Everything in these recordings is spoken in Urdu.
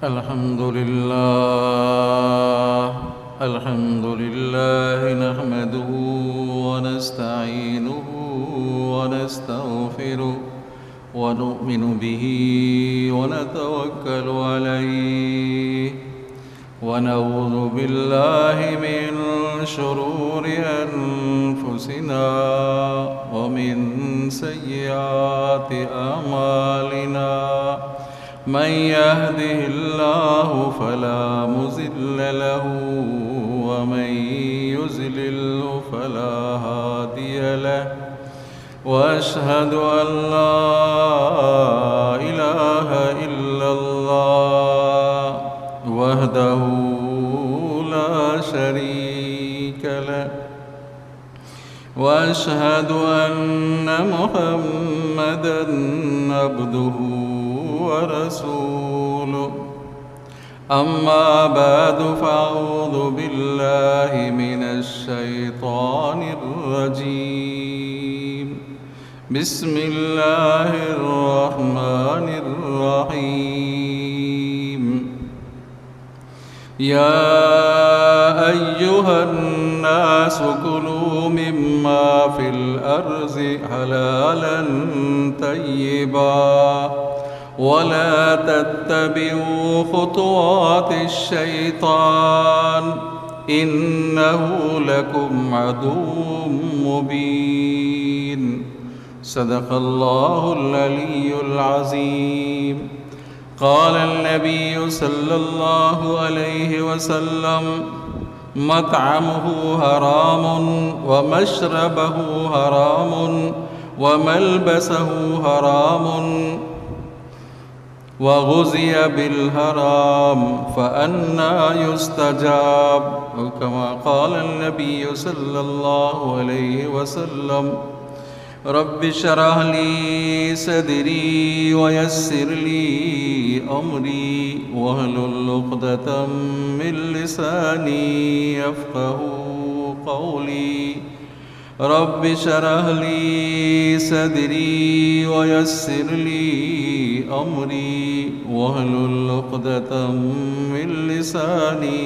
الحمد لله نحمده ونستعينه ونستغفره ونؤمن به ونتوكل عليه ونعوذ بالله من شرور أنفسنا ومن سيئات أعمالنا من يهده الله فلا مضل له ومن يضلل فلا هادي له وأشهد أن لا إله إلا الله وحده لا شريك له وأشهد أن محمدًا عبده ورسوله أما بعد فأعوذ بالله من الشيطان الرجيم بسم الله الرحمن الرحيم يا أيها الناس كلوا مما في الأرض حلالا طيبا ولا تتبعوا خطوات الشيطان إنه لكم عدو مبين صدق الله العلي العظيم قال النبي صلى الله عليه وسلم مطعمه حرام ومشربه حرام وملبسه حرام وغذي بالحرام فأنى يستجاب أو كما قال النبي صلى الله عليه وسلم رب اشرح لي صدري ويسر لي أمري واحلل عقدة من لساني يفقهوا قولي رب اشرح لي صدري ويسر لي أمري واحلل عقدة من لساني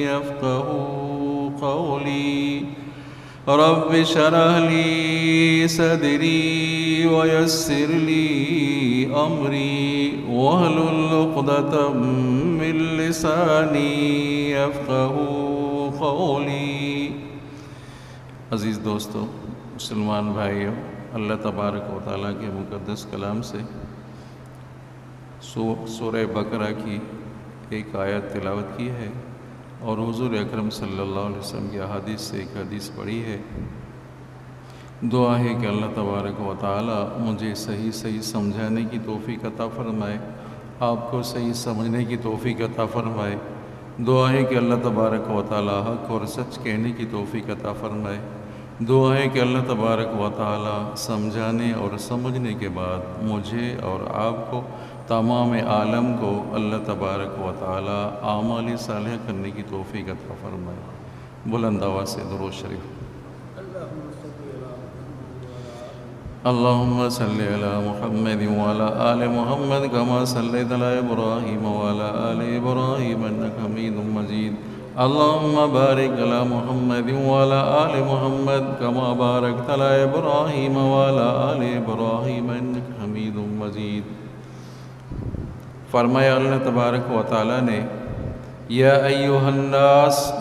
يفقهوا قولي رب اشرح لي صدري ويسر لي أمري واحلل عقدة من لساني يفقهوا قولي عزیز دوستو، مسلمان بھائیوں، اللہ تبارک و تعالیٰ کے مقدس کلام سے سورہ بقرہ کی ایک آیت تلاوت کی ہے اور حضور اکرم صلی اللہ علیہ وسلم کی احادیث سے ایک حدیث پڑھی ہے۔ دعا ہے کہ اللہ تبارک و تعالیٰ مجھے صحیح سمجھانے کی توفیق عطا فرمائے، آپ کو صحیح سمجھنے کی توفیق عطا فرمائے۔ دعا ہے کہ اللہ تبارک و تعالیٰ حق اور سچ کہنے کی توفیق عطا فرمائے۔ دعا ہے کہ اللہ تبارک و تعالیٰ سمجھانے اور سمجھنے کے بعد مجھے اور آپ کو، تمام عالم کو اللہ تبارک و تعالیٰ اعمال صالحہ کرنے کی توفیق عطا فرمائے۔ بلند آواز سے درود شریف۔ اللهم صل على محمد وعلى آل محمد كما صليت على إبراهيم وعلى آل إبراهيم إنك حميد مجيد اللهم بارك على محمد وعلى آل محمد كما باركت على إبراهيم وعلى آل إبراهيم إنك حميد مجيد۔ فرمایا اللہ تبارک و تعالیٰ نے، یا ایھا الناس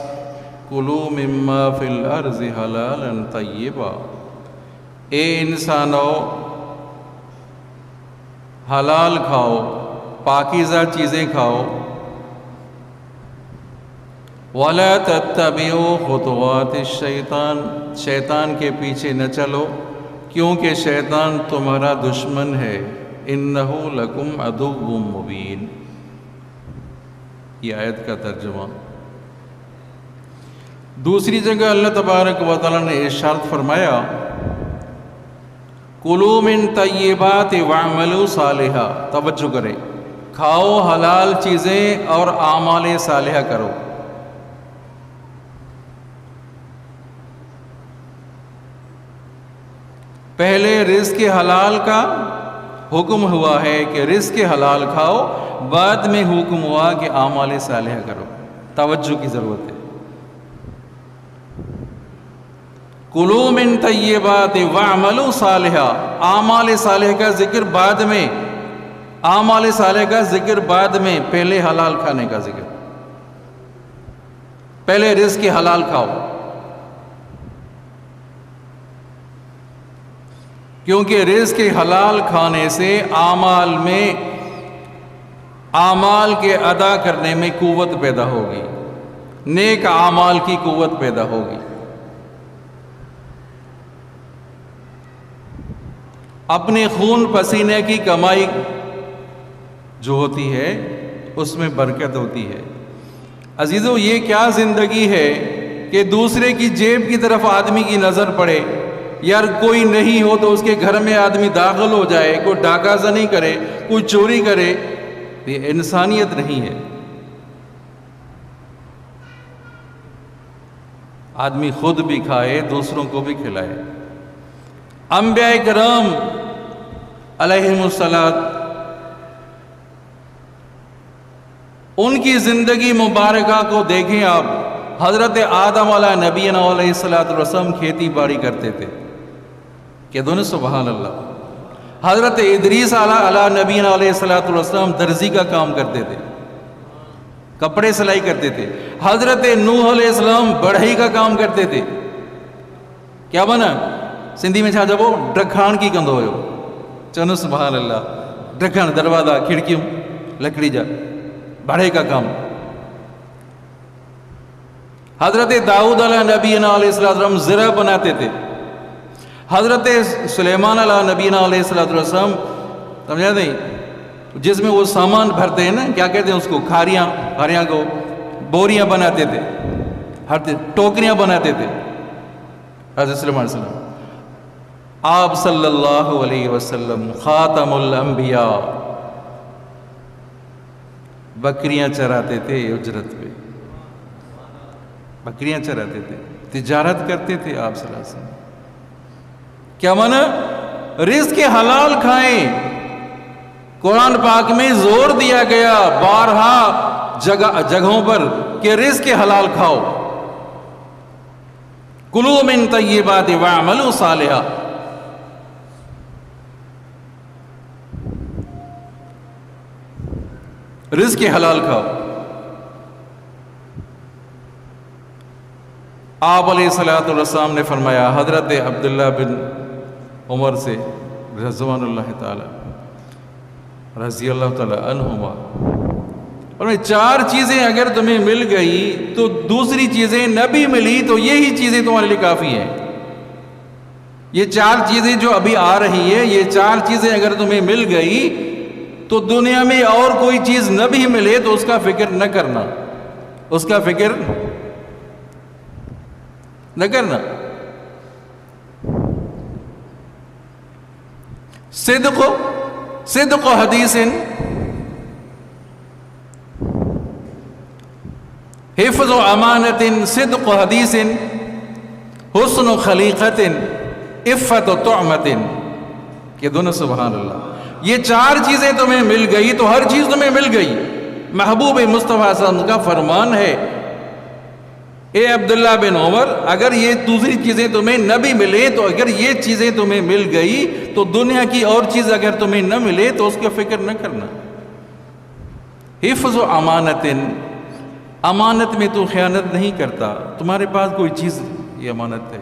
کلوا مما فی الارض حلالا طیبا، اے انسانوں حلال کھاؤ، پاکیزہ چیزیں کھاؤ، وَلَا تَتَّبِعُوا خُطُوَاتِ الشَّيْطَانِ، شیطان کے پیچھے نہ چلو کیونکہ شیطان تمہارا دشمن ہے، اِنَّهُ لَكُمْ عَدُوٌّ مُّبِينٌ۔ یہ آیت کا ترجمہ۔ دوسری جگہ اللہ تبارک و تعالیٰ نے ارشاد فرمایا، کُلُوا مِن طَیِّبَاتِ وَاعْمَلُوا صَالِحًا، توجہ کریں، کھاؤ حلال چیزیں اور اعمال صالحہ کرو۔ پہلے رزق حلال کا حکم ہوا ہے کہ رزق حلال کھاؤ، بعد میں حکم ہوا کہ اعمال صالحہ کرو۔ توجہ کی ضرورت ہے۔ کلوا من طیبات واعملوا صالحا، اعمال صالحہ کا ذکر بعد میں، اعمال صالحہ کا ذکر بعد میں، پہلے حلال کھانے کا ذکر، پہلے رزق حلال کھاؤ، کیونکہ رزق حلال کھانے سے اعمال میں، اعمال کے ادا کرنے میں قوت پیدا ہوگی، نیک اعمال کی قوت پیدا ہوگی۔ اپنے خون پسینے کی کمائی جو ہوتی ہے اس میں برکت ہوتی ہے۔ عزیزو، یہ کیا زندگی ہے کہ دوسرے کی جیب کی طرف آدمی کی نظر پڑے، یار کوئی نہیں ہو تو اس کے گھر میں آدمی داخل ہو جائے، کوئی ڈاکہ زنی کرے، کوئی چوری کرے، یہ انسانیت نہیں ہے۔ آدمی خود بھی کھائے، دوسروں کو بھی کھلائے۔ انبیاء کرام علیہم الصلاۃ، ان کی زندگی مبارکہ کو دیکھیں آپ۔ حضرت آدم علیہ نبینا علیہ الصلاۃ والسلام کھیتی باڑی کرتے تھے، کہ دونوں سبحان اللہ۔ حضرت ادریس علیہ نبینا علیہ الصلاۃ والسلام درزی کا کام کرتے تھے، کپڑے سلائی کرتے تھے۔ حضرت نوح علیہ السلام بڑھئی کا کام کرتے تھے۔ کیا بنا؟ سندھی میں چھا جبو ڈکھان کی کندو ہو، چنو سبحان اللہ، ڈکھان دروازہ کھڑکیوں لکڑی جا، بڑھئی کا کام۔ حضرت داؤد علیہ نبینا علیہ السلام زرع بناتے تھے۔ حضرت سلیمان علیہ نبینا علیہ السلام، سمجھا نہیں، جس میں وہ سامان بھرتے ہیں نا، کیا کہتے ہیں اس کو، کھاریاں، کھاریاں کو بوریاں بناتے تھے، ہر ٹوکریاں بناتے تھے۔ حضرت سلیمان علیہ السلام، آپ صلی اللہ علیہ وسلم خاتم الانبیاء، بکریاں چراتے تھے اجرت پہ، بکریاں چراتے تھے، تجارت کرتے تھے آپ صلی اللہ علیہ وسلم۔ کیا مانا؟ رزق حلال کھائیں۔ قرآن پاک میں زور دیا گیا بارہا جگہوں پر کہ رزق حلال کھاؤ۔ کلوا من طیبات واعملوا صالحا۔ رزق حلال کھاؤ۔ آپ علیہ الصلوۃ والسلام نے فرمایا، حضرت عبداللہ بن عمر سے رضوان اللہ تعالی رضی اللہ تعالی عنہما، اور چار چیزیں اگر تمہیں مل گئی تو دوسری چیزیں نہ بھی ملی تو یہی چیزیں تمہارے لیے کافی ہیں۔ یہ چار چیزیں جو ابھی آ رہی ہے، یہ چار چیزیں اگر تمہیں مل گئی تو دنیا میں اور کوئی چیز نہ بھی ملے تو اس کا فکر نہ کرنا، اس کا فکر نہ کرنا۔ صدق حدیث، حفظ امانت، صدق حدیث، حسن خلیقت، عفت طعمت۔ یہ دونوں سبحان اللہ۔ یہ چار چیزیں تمہیں مل گئی تو ہر چیز تمہیں مل گئی۔ محبوب مصطفیٰ صلی اللہ علیہ وسلم کا فرمان ہے، اے عبداللہ بن عمر، اگر یہ دوسری چیزیں تمہیں نہ بھی ملے تو اگر یہ چیزیں تمہیں مل گئی تو دنیا کی اور چیز اگر تمہیں نہ ملے تو اس کا فکر نہ کرنا۔ حفظ امانت، امانت میں تو خیانت نہیں کرتا، تمہارے پاس کوئی چیز، یہ امانت ہے۔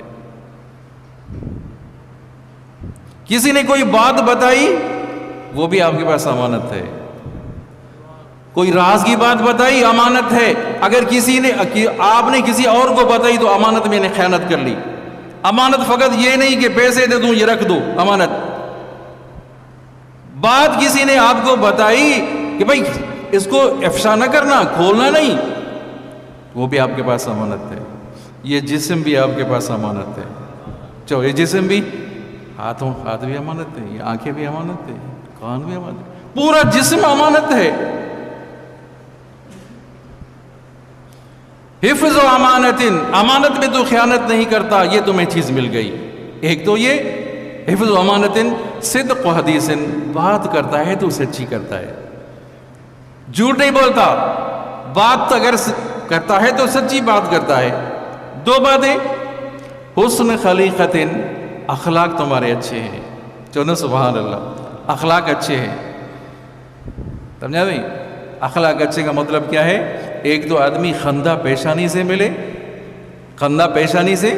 کسی نے کوئی بات بتائی، وہ بھی آپ کے پاس امانت ہے۔ کوئی راز کی بات بتائی، امانت ہے۔ اگر آپ نے کسی اور کو بتائی تو امانت میں نے خیانت کر لی۔ امانت فقط یہ نہیں کہ پیسے دے دوں، یہ رکھ دو، امانت۔ بات کسی نے آپ کو بتائی کہ بھائی اس کو افشا نہ کرنا، کھولنا نہیں، وہ بھی آپ کے پاس امانت ہے۔ یہ جسم بھی آپ کے پاس امانت ہے۔ یہ جسم بھی، ہاتھ بھی امانت ہے، یہ آنکھیں بھی امانت ہے، کان بھی امانت ہے، پورا جسم امانت ہے۔ حفظ و امانت، امانت میں تو خیانت نہیں کرتا، یہ تمہیں چیز مل گئی۔ ایک تو یہ حفظ و امانت، صدق و حدیث، بات کرتا ہے تو سچی کرتا ہے، جھوٹ نہیں بولتا، بات اگر کرتا ہے تو سچی بات کرتا ہے۔ دو باتیں، حسن خلیقت، اخلاق تمہارے اچھے ہیں، چلو سبحان اللہ، اخلاق اچھے ہیں، سمجھا نہیں؟ اخلاق اچھے کا مطلب کیا ہے؟ ایک تو آدمی خندہ پیشانی سے ملے، خندہ پیشانی سے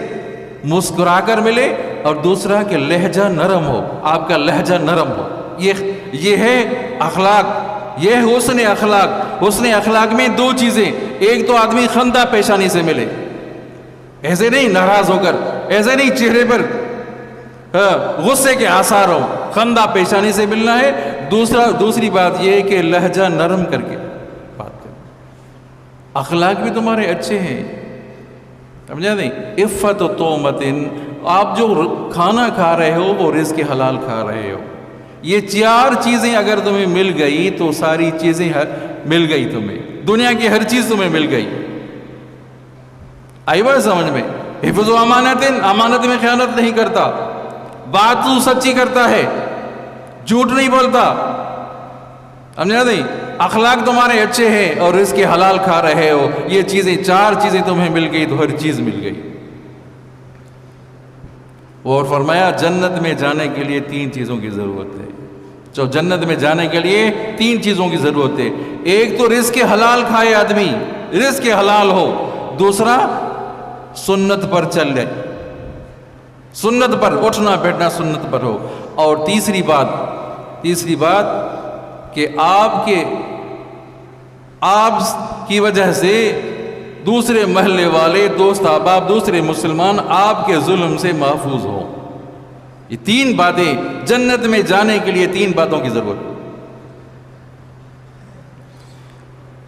مسکرا کر ملے، اور دوسرا کہ لہجہ نرم ہو، آپ کا لہجہ نرم ہو، یہ ہے اخلاق، یہ ہے حسن اخلاق۔ حسن اخلاق میں دو چیزیں، ایک تو آدمی خندہ پیشانی سے ملے، ایسے نہیں ناراض ہو کر، ایسے نہیں چہرے پر غصے کے آثار ہو، خندہ پیشانی سے ملنا ہے۔ دوسری بات یہ ہے کہ لہجہ نرم کر کے بات کریں، اخلاق بھی تمہارے اچھے ہیں، سمجھا نہیں؟ عفت و تومت، آپ جو کھانا کھا رہے ہو وہ رزق حلال کھا رہے ہو، یہ چار چیزیں اگر تمہیں مل گئی تو ساری چیزیں مل گئی، تمہیں دنیا کی ہر چیز تمہیں مل گئی۔ آئی بات سمجھ میں؟ حفظ و امانت، امانت میں خیانت نہیں کرتا، بات تو سچی کرتا ہے، جھوٹ نہیں بولتا، سمجھا نہیں؟ اخلاق تمہارے اچھے ہیں اور رزق حلال کھا رہے ہو، یہ چیزیں، چار چیزیں تمہیں مل گئی تو ہر چیز مل گئی۔ اور فرمایا جنت میں جانے کے لیے تین چیزوں کی ضرورت ہے، جو جنت میں جانے کے لیے تین چیزوں کی ضرورت ہے۔ ایک تو رزق حلال کھائے آدمی، رزق حلال ہو، دوسرا سنت پر چل جائے، سنت پر اٹھنا بیٹھنا سنت پر ہو، اور تیسری بات کہ آپ کی وجہ سے دوسرے محلے والے، دوست احباب، دوسرے مسلمان آپ کے ظلم سے محفوظ ہوں۔ یہ تین باتیں، جنت میں جانے کے لیے تین باتوں کی ضرورت۔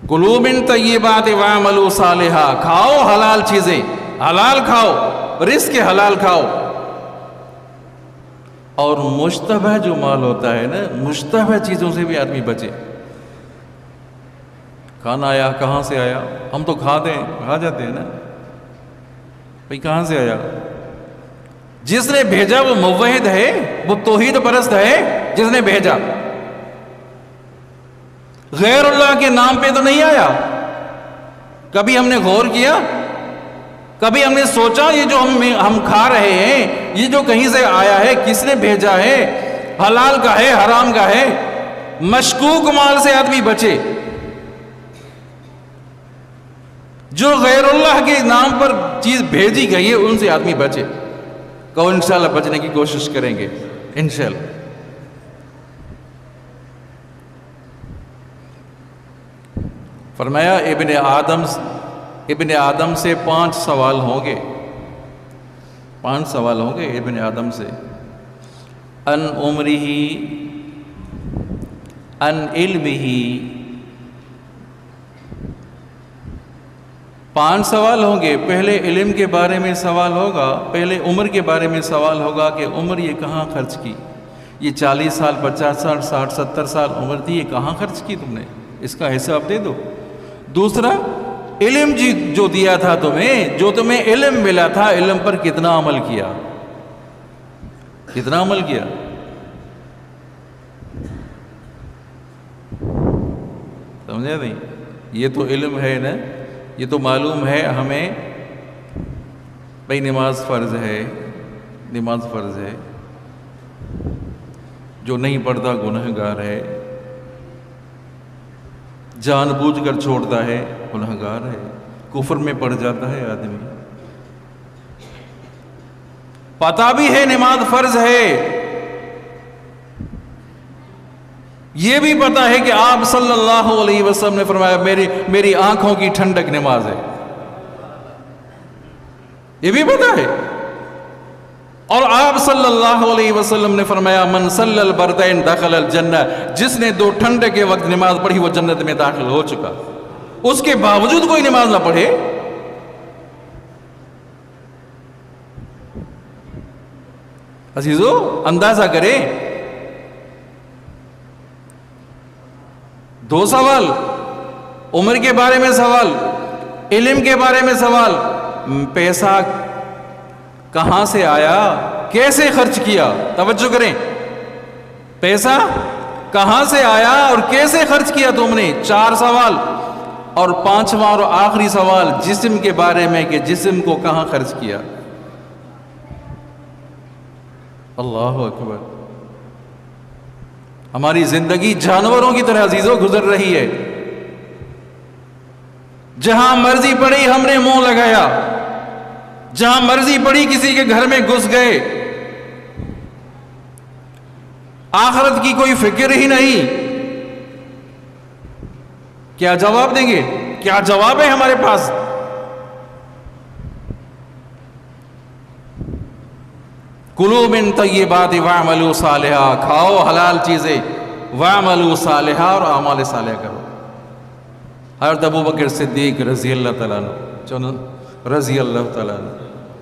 کلوا من طیبات واعملوا صالحا، کھاؤ حلال چیزیں، حلال کھاؤ، رزق حلال کھاؤ۔ اور مشتبہ جو مال ہوتا ہے نا، مشتبہ چیزوں سے بھی آدمی بچے۔ کھانا آیا، کہاں سے آیا؟ ہم تو کھا جاتے ہیں نا، بھئی کہاں سے آیا؟ جس نے بھیجا وہ موحد ہے، وہ توحید پرست ہے، جس نے بھیجا غیر اللہ کے نام پہ تو نہیں آیا۔ کبھی ہم نے غور کیا؟ کبھی ہم نے سوچا یہ جو ہم کھا رہے ہیں، یہ جو کہیں سے آیا ہے، کس نے بھیجا ہے؟ حلال کا ہے، حرام کا ہے؟ مشکوک مال سے آدمی بچے، جو غیر اللہ کے نام پر چیز بھیجی گئی ہے ان سے آدمی بچے۔ کہو انشاءاللہ بچنے کی کوشش کریں گے، انشاءاللہ۔ فرمایا ابن آدم سے 5 سوال ہوں گے، 5 سوال ہوں گے ابن آدم سے۔ ان عمرہ، ان علمہ، 5 سوال ہوں گے۔ پہلے علم کے بارے میں سوال ہوگا، پہلے عمر کے بارے میں سوال ہوگا کہ عمر یہ کہاں خرچ کی، یہ 40 سال 50 سال 60 70 سال عمر تھی، یہ کہاں خرچ کی تم نے، اس کا حساب دے دو۔ دوسرا علم جو دیا تھا تمہیں، جو تمہیں علم ملا تھا، علم پر کتنا عمل کیا، کتنا عمل کیا؟ سمجھا نہیں؟ یہ تو علم ہے نا، یہ تو معلوم ہے ہمیں بھئی نماز فرض ہے، نماز فرض ہے، جو نہیں پڑھتا گنہگار ہے، جان بوجھ کر چھوڑتا ہے گنہگار ہے، کفر میں پڑ جاتا ہے آدمی۔ پتہ بھی ہے نماز فرض ہے، یہ بھی پتا ہے کہ آپ صلی اللہ علیہ وسلم نے فرمایا میری آنکھوں کی ٹھنڈک نماز ہے، یہ بھی پتا ہے۔ اور آپ صلی اللہ علیہ وسلم نے فرمایا من صلی البردین دخل الجنہ، جس نے 2 ٹھنڈے کے وقت نماز پڑھی وہ جنت میں داخل ہو چکا۔ اس کے باوجود کوئی نماز نہ پڑھے، عزیزو اندازہ کریں۔ 2 سوال، عمر کے بارے میں سوال، علم کے بارے میں سوال، پیسہ کہاں سے آیا، کیسے خرچ کیا، توجہ کریں۔ پیسہ کہاں سے آیا اور کیسے خرچ کیا تم نے؟ 4 سوال، اور 5واں اور آخری سوال جسم کے بارے میں کہ جسم کو کہاں خرچ کیا۔ اللہ اکبر۔ ہماری زندگی جانوروں کی طرح عزیزوں گزر رہی ہے، جہاں مرضی پڑی ہم نے منہ لگایا، جہاں مرضی پڑی کسی کے گھر میں گھس گئے، آخرت کی کوئی فکر ہی نہیں۔ کیا جواب دیں گے؟ کیا جواب ہے ہمارے پاس؟ کلوا من طیبات واعملوا صالحا، کھاؤ حلال چیزیں، واعملوا صالحا، اور اعمال صالحہ کرو۔ حضرت ابو بکر صدیق رضی اللہ تعالیٰ عنہ، رضی اللہ تعالیٰ عنہ،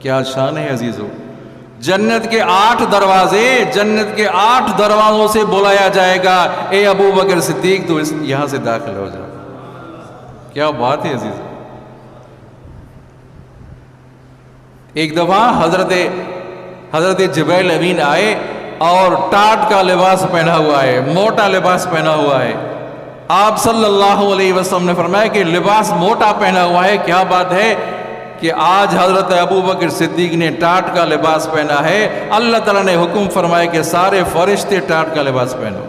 کیا شان ہے عزیزو۔ جنت کے 8 دروازے، جنت کے 8 دروازوں سے بلایا جائے گا، اے ابو بکر صدیق تو یہاں سے داخل ہو جاؤ۔ کیا بات ہے عزیزو۔ ایک دفعہ حضرت جبرائیل امین آئے اور ٹاٹ کا لباس پہنا ہوا ہے، موٹا لباس پہنا ہوا ہے۔ آپ صلی اللہ علیہ وسلم نے فرمایا کہ لباس موٹا پہنا ہوا ہے، کیا بات ہے کہ آج حضرت ابو بکر صدیق نے ٹاٹ کا لباس پہنا ہے۔ اللہ تعالیٰ نے حکم فرمایا کہ سارے فرشتے ٹاٹ کا لباس پہنو۔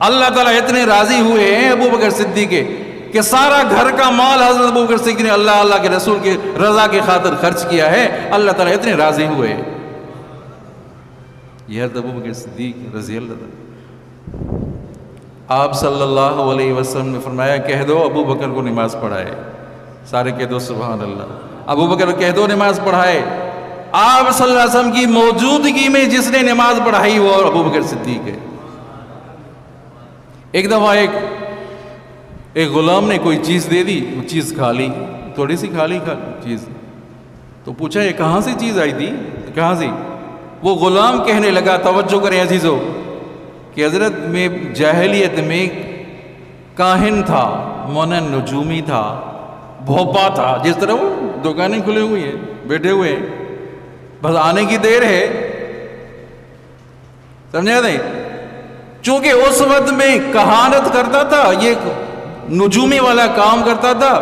اللہ تعالیٰ اتنے راضی ہوئے ہیں ابو بکر صدیق کے کہ سارا گھر کا مال حضرت ابو بکر صدیق نے اللہ کے رسول کی رضا کی خاطر خرچ کیا ہے۔ اللہ تعالیٰ اتنے راضی ہوئے۔ یہ حضرت ابو بکر صدیق رضی اللہ عنہ، آپ صلی اللہ علیہ وسلم نے فرمایا کہہ دو ابو بکر کو نماز پڑھائے۔ سارے کہہ دو سبحان اللہ۔ ابو بکر کہہ دو نماز پڑھائے۔ آپ صلی اللہ علیہ وسلم کی موجودگی میں جس نے نماز پڑھائی وہ ابو بکر صدیق ہے۔ ایک دفعہ ایک غلام نے کوئی چیز دے دی، وہ چیز کھا لی، تھوڑی سی کھا لی چیز، تو پوچھا یہ کہاں سے چیز آئی تھی؟ کہاں سے؟ وہ غلام کہنے لگا، توجہ کریں عزیزو، کہ حضرت میں جاہلیت میں کاہن تھا، مونن نجومی تھا، بھوپا تھا، جس طرح وہ دکانیں کھلے ہوئی ہیں، بیٹھے ہوئے ہیں، بس آنے کی دیر ہے، سمجھا نہیں؟ چونکہ اس وقت میں کہانت کرتا تھا، یہ نجومی والا کام کرتا تھا،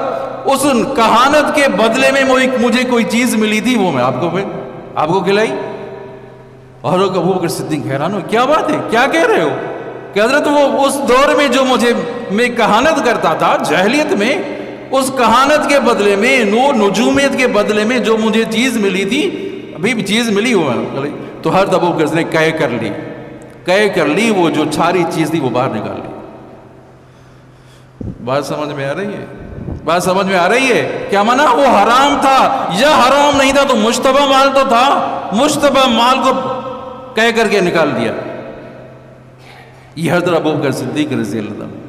اس کہانت کے بدلے میں مجھے کوئی چیز ملی تھی، وہ میں آپ کو کھلائی۔ اور ابو بکر صدیق حیران ہو، کیا بات ہے، کیا کہہ رہے ہو؟ کہ حضرت وہ اس دور میں جو میں کہانت کرتا تھا جاہلیت میں، اس کہانت کے بدلے میں، نجومیت کے بدلے میں جو مجھے چیز ملی تھی، ابھی بھی چیز ملی ہوا ہے، تو حضرت ابو بکر نے قے کر لی، وہ جو چھاری چیز تھی وہ باہر نکال لی۔ بات سمجھ میں آ رہی ہے؟ بات سمجھ میں آ رہی ہے؟ کیا مانا وہ حرام تھا یا حرام نہیں تھا؟ تو مشتبہ مال تو تھا، مشتبہ مال کو قے کر کے نکال دیا۔ یہ حضرت ابو بکر صدیق رضی اللہ عنہ۔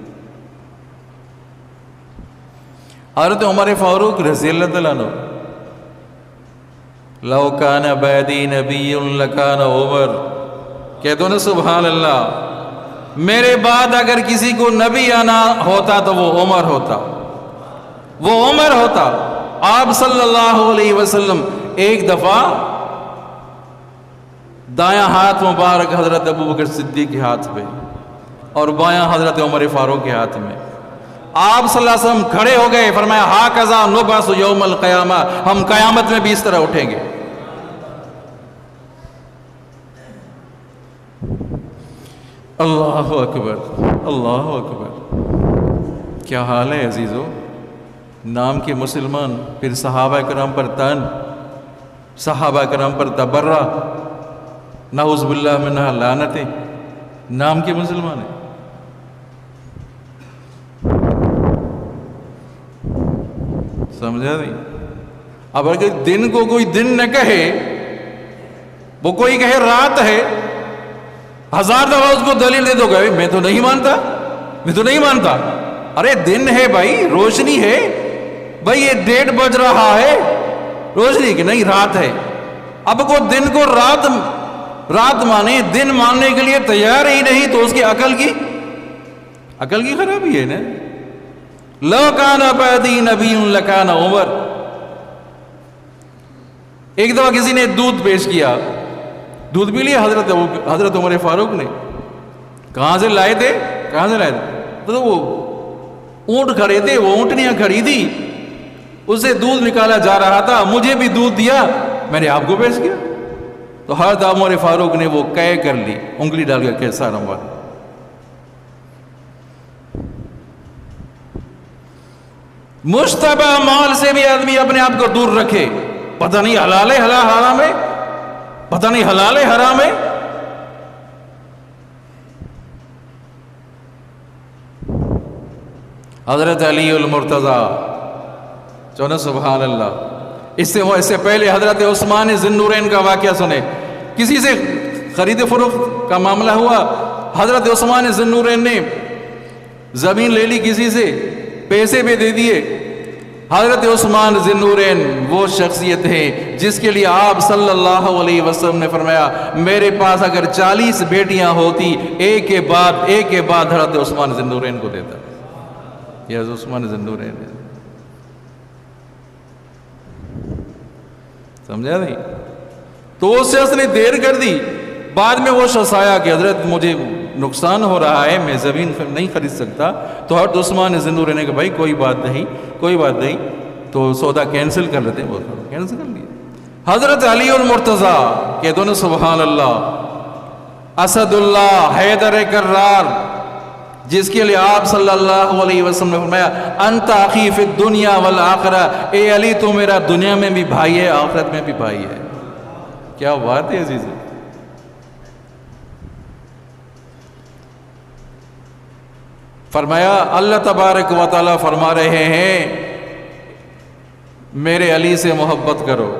حضرت عمر فاروق رضی اللہ عنہ، لو کان بعدی نبی لکان عمر، کہہ دو نا سبحان اللہ، میرے بعد اگر کسی کو نبی آنا ہوتا تو وہ عمر ہوتا، وہ عمر ہوتا۔ آپ صلی اللہ علیہ وسلم ایک دفعہ دایاں ہاتھ مبارک حضرت ابو بکر صدیق کے ہاتھ پہ اور بایاں حضرت عمر فاروق کے ہاتھ میں، آپ صلی اللہ علیہ وسلم کھڑے ہو گئے، فرمایا ہاکذا نبعث یوم القیامہ، ہم قیامت میں بھی اس طرح اٹھیں گے۔ اللہ اکبر، اللہ اکبر۔ کیا حال ہے عزیزو، نام کے مسلمان، پھر صحابہ کرام پر تن، صحابہ کرام پر تبرہ، نعوذ باللہ منہا لعنتیں، نام کے مسلمان ہیں۔ سمجھا نہیں؟ اب اگر دن کو کوئی دن نہ کہے، وہ کوئی کہے رات ہے، 1000 دفعہ اس کو دلیل دے دو گے، میں تو نہیں مانتا، ارے دن ہے بھائی، روشنی ہے بھائی، یہ 1:30 بج رہا ہے، روشنی کہ نہیں، رات ہے۔ اب کو دن کو رات مانے، دن ماننے کے لیے تیار ہی نہیں، تو اس کی عقل کی خرابی ہے نا۔ لو کان بعدی نبی لکان عمر۔ ایک دفعہ کسی نے دودھ پیش کیا، دودھ پی لیا حضرت عمر فاروق نے، کہاں سے لائے تھے؟ کہاں سے لائے تھے؟ تو وہ اونٹ کھڑے تھے، وہ اونٹنیاں کھڑی تھی، اسے دودھ نکالا جا رہا تھا، مجھے بھی دودھ دیا، میں نے آپ کو پیش کیا۔ تو حضرت عمر فاروق نے وہ قے کر لی، انگلی ڈال کر کیسا رموا۔ مشتبہ مال سے بھی آدمی اپنے آپ کو دور رکھے، پتہ نہیں حلال ہے حرام ہے، پتہ نہیں حلال ہے حرام ہے۔ حضرت علی المرتضیٰ چونا سبحان اللہ۔ اس سے پہلے حضرت عثمان ذی النورین کا واقعہ سنے، کسی سے خرید فروخت کا معاملہ ہوا، حضرت عثمان ذی النورین نے زمین لے لی کسی سے، پیسے بھی دے دیے۔ حضرت عثمان ذی النورین وہ شخصیت ہے جس کے لیے آپ صلی اللہ علیہ وسلم نے فرمایا میرے پاس اگر 40 بیٹیاں ہوتی ایک کے بعد حضرت عثمان ذی النورین کو دیتا۔ یہ حضرت عثمان ذی النورین ہے، سمجھا نہیں؟ تو اس شخص نے دیر کر دی، بعد میں وہ شخص آیا کہ حضرت مجھے نقصان ہو رہا ہے، میں زمین نہیں خرید سکتا۔ تو حضرت عثمان ذی النورین نے کہا بھائی کوئی بات نہیں، تو سودا کینسل کر لیتے ہیں، وہ کینسل کر لیا۔ حضرت علی المرتضیٰ کہ دونوں سبحان اللہ، اسد اللہ حیدر کرار، جس کے لیے آپ صلی اللہ علیہ وسلم نے فرمایا انت اخی فی الدنیا والآخرہ، اے علی تو میرا دنیا میں بھی بھائی ہے آخرت میں بھی بھائی ہے۔ کیا بات ہے عزیز، فرمایا اللہ تبارک و تعالیٰ فرما رہے ہیں میرے علی سے محبت کرو۔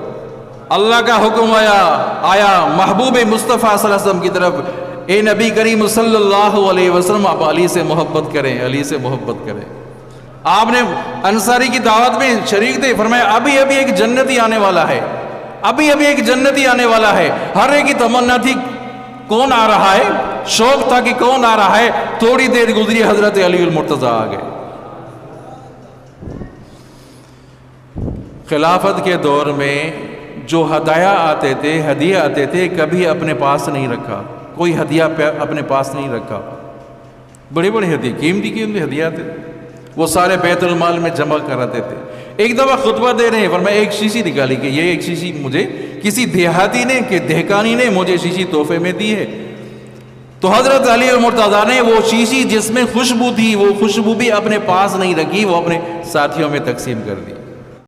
اللہ کا حکم آیا محبوب مصطفیٰ صلی اللہ علیہ وسلم کی طرف، اے نبی کریم صلی اللہ علیہ وسلم آپ علی سے محبت کریں، علی سے محبت کریں۔ آپ نے انصاری کی دعوت میں شریک تھے، فرمایا ابھی ایک جنتی آنے والا ہے، ایک جنتی آنے والا ہے۔ ہر ایک کی تمنا تھی کون آ رہا ہے، شوق تھا کہ کون آ رہا ہے۔ تھوڑی دیر گزری حضرت علی المرتضیٰ آ گئے۔ خلافت کے دور میں جو ہدیہ آتے تھے کبھی اپنے پاس نہیں رکھا، کوئی ہدیہ اپنے پاس نہیں رکھا۔ بڑے ہدیے، قیمتی ہدیہ تھے، وہ سارے بیت المال میں جمع کراتے تھے۔ ایک دفعہ خطبہ دے رہے ہیں، فرمایا ایک شیشی نکالی کہ یہ ایک شیشی مجھے کسی دیہاتی نے کہ دہقانی نے مجھے شیشی تحفے میں دی ہے۔ تو حضرت علی المرتضیٰ نے وہ شیشی جس میں خوشبو تھی وہ خوشبو بھی اپنے پاس نہیں رکھی، وہ اپنے ساتھیوں میں تقسیم کر دی۔